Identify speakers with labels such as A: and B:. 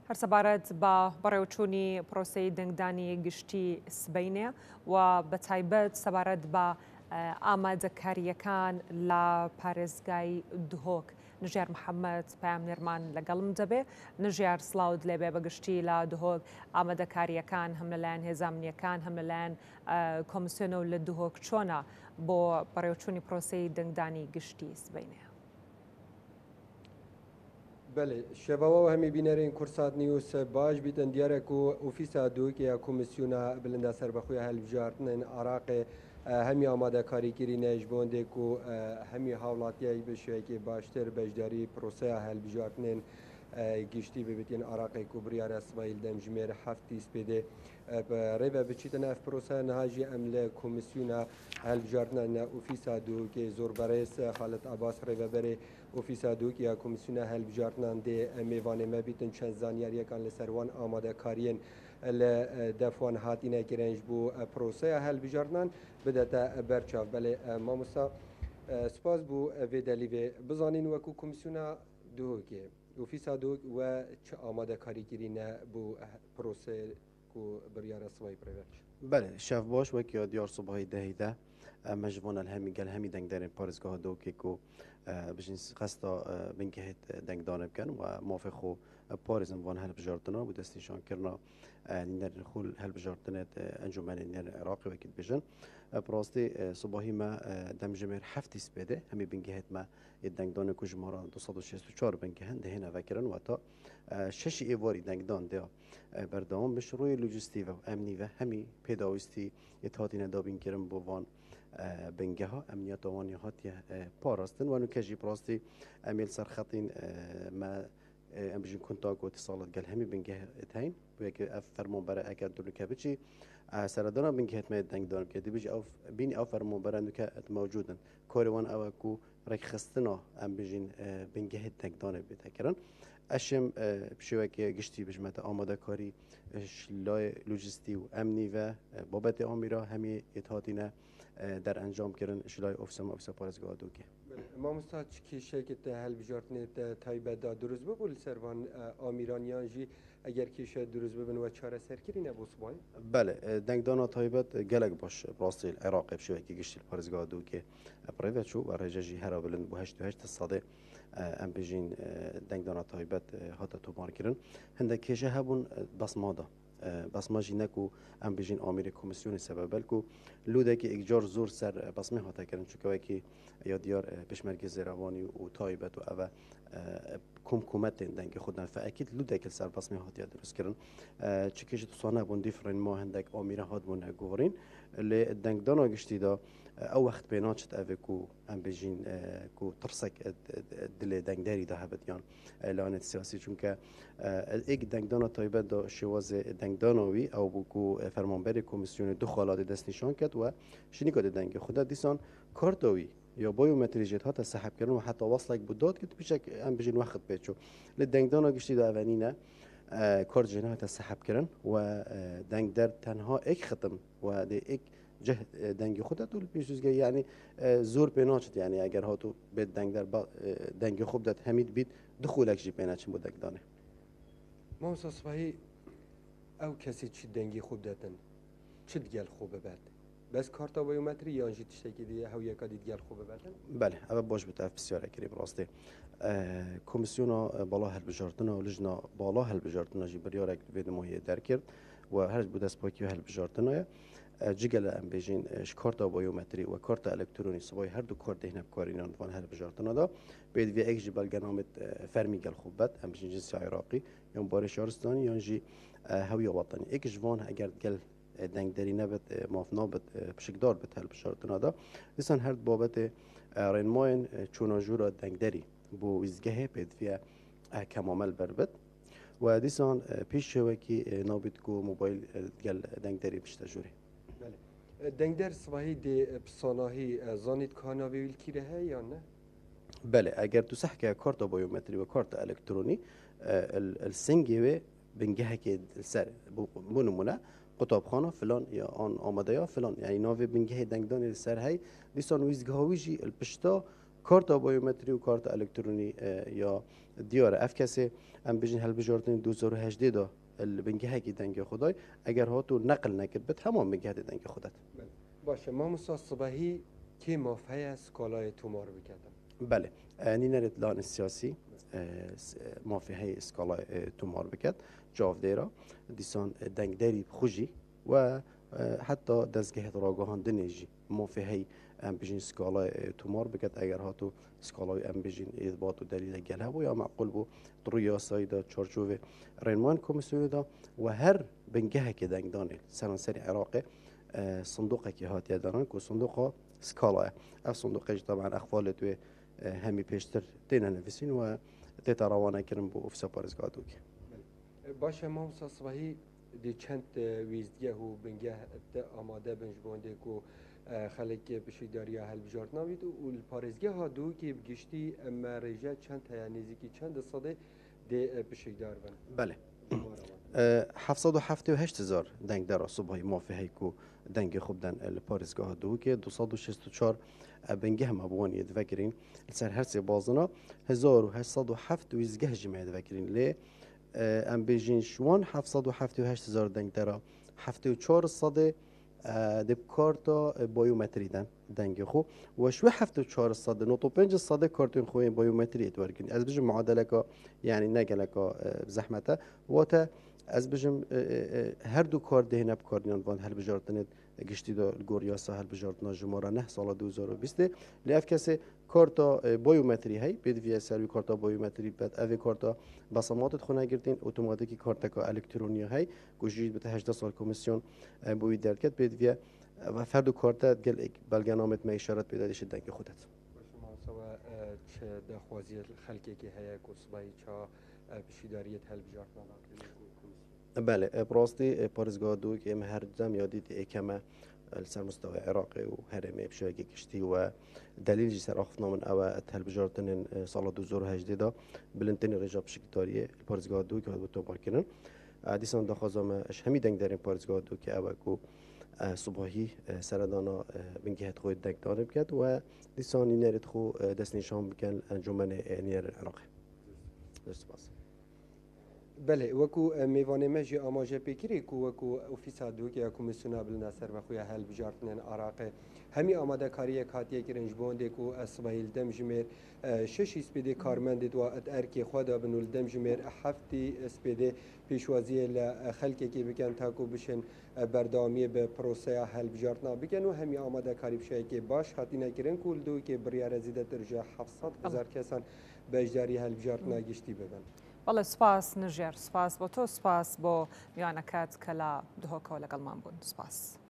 A: هەرسەبارەت بە بەڕێوەچوونی پرۆسەی دەنگدانی گشتی سبەینێ و بە تایبەت سەبارەت بە ئامادەکاریەکان لە پارێزگای دهۆک. نژار محەممەد پامنێرمان لەگەڵم دەبێ. نژار سلااوت لێبێ بەگشتی لە دهۆک ئامادەکاریەکان هەم لەلایەن هێزانامنیەکان هەم لەلایەن کۆمیسیۆنە و لە دهۆک چۆنە بۆ بەڕێوەچوونی پرۆسەی دەنگدانی گشتی سبەینێ.
B: بله شباب همی بینرین کرسات نیوس باش بیتن دیارک و اوفیسا دوک یا کمیسیونا بلنده سربخوی هلبجارتن عراق همی آماده کاری کری نجبانده کو همی حالاتیایی بشه که باشتر بجداری پروسه هلبجارتن گشتی ببینن عراق کبریار اسماعیل دمجمر هفتی سپیده ربع بچیتن اف پروسه نهاجی عمل کمیسیونا هلبجارتن اوفیسا دوک زور برایس خالد عباس ربع بره اوفیسا دوک یا کمیسیونا هلبجارتن ده میوان مبیتن چند زانیاری کان لسروان آماده کارین لدفوان هاتینه کرنج بو پروسه هلبجارتن بدأت برچاف بله ماموسا سپاس بو ویدالی بزانین وکو کمیسیونا دوکه اوفیسا دوک و چه آماده کاری گیرینه بو پروسه کو بریار سوای پروچ
C: بله شف باش و که دیار صبحی دهیده مجبون الهمی گل همی دنگ دارن پارسگاه دوکی کو بجنس قصدا بنکهت دنگ دانه بکن و موافقو پارزن وان هل بجارتنا و دستیشان کرنا نیر خول هل بجارتنت انجمن نیر عراقی وکیل بجن براستی صبحی ما دمجمر هفتی سپیده همی بنکهت ما دنگ دانه کو جمارا 264 بنکهن دهنا وکرن و تا شش ایواری دنگ دان دیا بردام مشروع لوجستیک و امنی و همی پیداوستی اتحادی ندابین کرن بوان بنگه ها امنیت آوانی هاتی پاراستن و نکجی پراستی امیل سرخطین ما امروز کنتاق و اتصالات گل همی بنگه تاین و که فرمان برای اگر دنیا کبچی سردانا بنگه هتمه دنگ دارم که دی بچی بین فرمان برای نکه موجودن کاروان او کو رک خستنا امروزین بنگه دنگ دانه بتکرن اشم بشوی که گشتی بجمت آماده کاری شلای لوجستی و امنی و بابت آمیرا همی اتحادینه در انجام کردن شلای اوفیسا پارزگاه دوکی.
B: ما مستعد که شرکت هلبجارتن تایبت دا درست ببول سروان آمیرانیان جی اگر کیش درست ببن و چاره سرکری نبوس باید؟
C: بله دنگدانا تایبت گلگ باش براستی العراق بشوی که گشتی پارزگاه دوکی پریوت شو و رجاجی هر بلند به 88 صاده ام بجین دنگدانا تایبت هات تو مار کردن هنده کیشه هبون بس ماده بسمه جینکو ام بجین آمیر کمیسیون سبب بلکو لوده که اجار زور سر بسمه هاتا کردن چون که یا دیار پشمرگ زیروانی و تایبت و اوه کمکومت دنگ خودن فاکید لوده که سر بسمه هاتی درست کردن چکیش تو سانه بون دیفرن ما هندک آمیر هات بون گورین ل دنگ دانا گشتی دا او وقت بیناچت اوه کو ام بجین کو ترسک دل دنگ داری ده هبدیان اعلانات سیاسی چون که ایک دنگ دانا تایبت دا شواز دنگ داناوی او بو فرمانبر کمیسیون دو خالات دست نشان کرد و شنیکات دنگ خود دیسان کارتاوی یا بایومتریجت ها سحب کردن و حتی وصلک بوداد که پیشک ام بجین وقت بیچو لدنگ دانا گشتی دا اولینه کارت جناه سحب کردن و دنگ در تنها ایک ختم و ده ایک جه دنگ خودت طول پیشوزگی یعنی زور پیناچت یعنی اگر ها تو به دنگ در دنگ خوب داد همید بید دخولک جی پیناچن بود دانه
B: ما مصاصفهی او کسی چی دنگی خوب دادن چی دیگر خوبه بعد بس کارتا بایومتری یا انجی تشتکی دیگه هویه کادی دیگر خوبه بعدن
C: بله اول باش بتعرف بسیار کری براسته کمیسیونا بالا هلبجارتنا و لجنا بالا هلبجارتنا جی بریارک وید ماهی در کرد و هر بود از پاکی هلبجارتنا جگل ام بجین کارت بایومتری و کارت الکترونی سوای هر دو کارت هنب کارینان وان هر بجارتنا دا بید وی اکجی بالگنامت فرمی گل خوبت ام بجین جنسی عراقی یا بارش شهرستانی یا جی هویه وطنی اکج وان اگر گل دنگ داری نبت مافنا بت بشکدار بت هل بشارتنا دا دیسان هر بابت رنماین چوناجورا دنگ داری بو ویزگه بید وی کمامل بربت و دیسان پیش شوکی نابید کو موبایل گل دنگ داری بشتجوری
B: دنگ در صباحی دی بسانهی زانید کانا بیل کیره یا نه؟
C: بله اگر تو صح که کارت بایومتری و کارت الکترونی السنگی و بنگه که سر بونمونه قطابخانه فلان یا آن آماده یا فلان یعنی ناوی بنگه دنگدانی سر هی دیسان ویزگاهویجی الپشتا کارت بایومتری و کارت الکترونی یا دیاره اف کسی ام بجین هل بجاردن 2018 دا بنگه کی دنگ خدای اگر هاتو نقل نکرد به تمام بنگه دنگ خودت
B: باشه ما صباحی کی مافهی سکالای تومار بکردم
C: بله نینرت لان سیاسی مافهی اسکالای تومار بکرد جاف دیرا دیسان دنگ داری خوشی و حتی دستگاه راگاهان دنیجی مافهی ام بجین سکالای تومار بکرد اگر هاتو سکالای ام بجین اثبات و دلیل گله و یا معقول بو درویا سایدا چارچوب رنمان کمیسیون دا و هر بنگه که دنگ دانه سرانسر عراق صندوق که هاتیه دارن که صندوق سکالا اف صندوقش طبعا اخوال تو همی پیشتر تینا نفسین و تیتا روانه کرن بو افسا پارزگاه دوک
B: باشه ما صباحی دی چند ویزدگه و بنگه آماده بنج بونده کو خلک بشیداریا هل بجارت نوید و پارزگاه ها دو که بگشتی مریجه چند تیانیزی که چند صده دی بشیدار بن
C: بله 778,000 دنگ در صبحی موافقه کو دنگ خوب دن پارزگاه دو که 264 بنگه هم ابوانی دفکرین سر هر سه بازنا 1807 ویزگه جمعه دفکرین لی ام بیجین شوان 778,000 دنگ در 74 صده دب کارتا بایومتری دن دنگ خو و شو 74 صده نوتو 5 صده کارتون خوی بایومتری اتورگین از بجم معادله کا یعنی نگله کا زحمته واتا از بجم هر دو کار دهنه بکاردیان وان هل بجارتنت گشتی دا گوریا ساحل بجارتنا جماره نه سال 2020 لیف کسی کارتا بایومتری هی بید وی سروی کارتا بایومتری بعد اوی کارتا بصماتت خونه گرتین اتوماتیکی کارتا کا الکترونیا هی گوشید به 18 سال کمیسیون بوی درکت بید وی و فرد کارتا گل بلگنامت ما اشارت بدادش دنگ خودت
B: ما سوا چه دخوازی خلقی که هیا کوسبای چا بشیداریت هل بجارتنا
C: بله براستی پارزگاه دو که هر جمع یادید اکمه سر مستوى عراقي وهرمي بشوكي كشتي ودليل جسر أخفنا من أوا تلفجارتن صلاة دوزور هجديدا بلنتني رجاب شكتاريه البارزگاه دو که بتو باركنن دیسان دخوازم اش همی دنگ داریم پارزگاه دو که أوا کو صبحی سردانا بنگهت خود دنگ داریم کرد و دیسان نرد خو دست نشان بکن انجمن نیر عراقي
B: بله وکو میوانه مجی آماجه پیکری کو وکو اوفیسا دو که کمیسیونا بالنصر و خویا هل بجارتن عراق همی آماده کاری کاتیه که رنج بونده کو اسبایل دم جمیر شش اسپیده کارمند دو ارکی خدا بنول دم جمیر هفتی اسپیده پیشوازی لخلکی که بکن تاکو بشن بردامی به پروسه هل بجارتنا بکن و همی آماده کاری بشه که باش هاتینه کرن کول دو که بریار زیده درجه 700,000 کسان بجداری هل بجارتنا گشتی ببن
A: والله سپاس نژێر سپاس بۆ تۆ سپاس بۆ میوانەکەت کە لە دهۆکەوە لەگەڵمان بوون سپاس.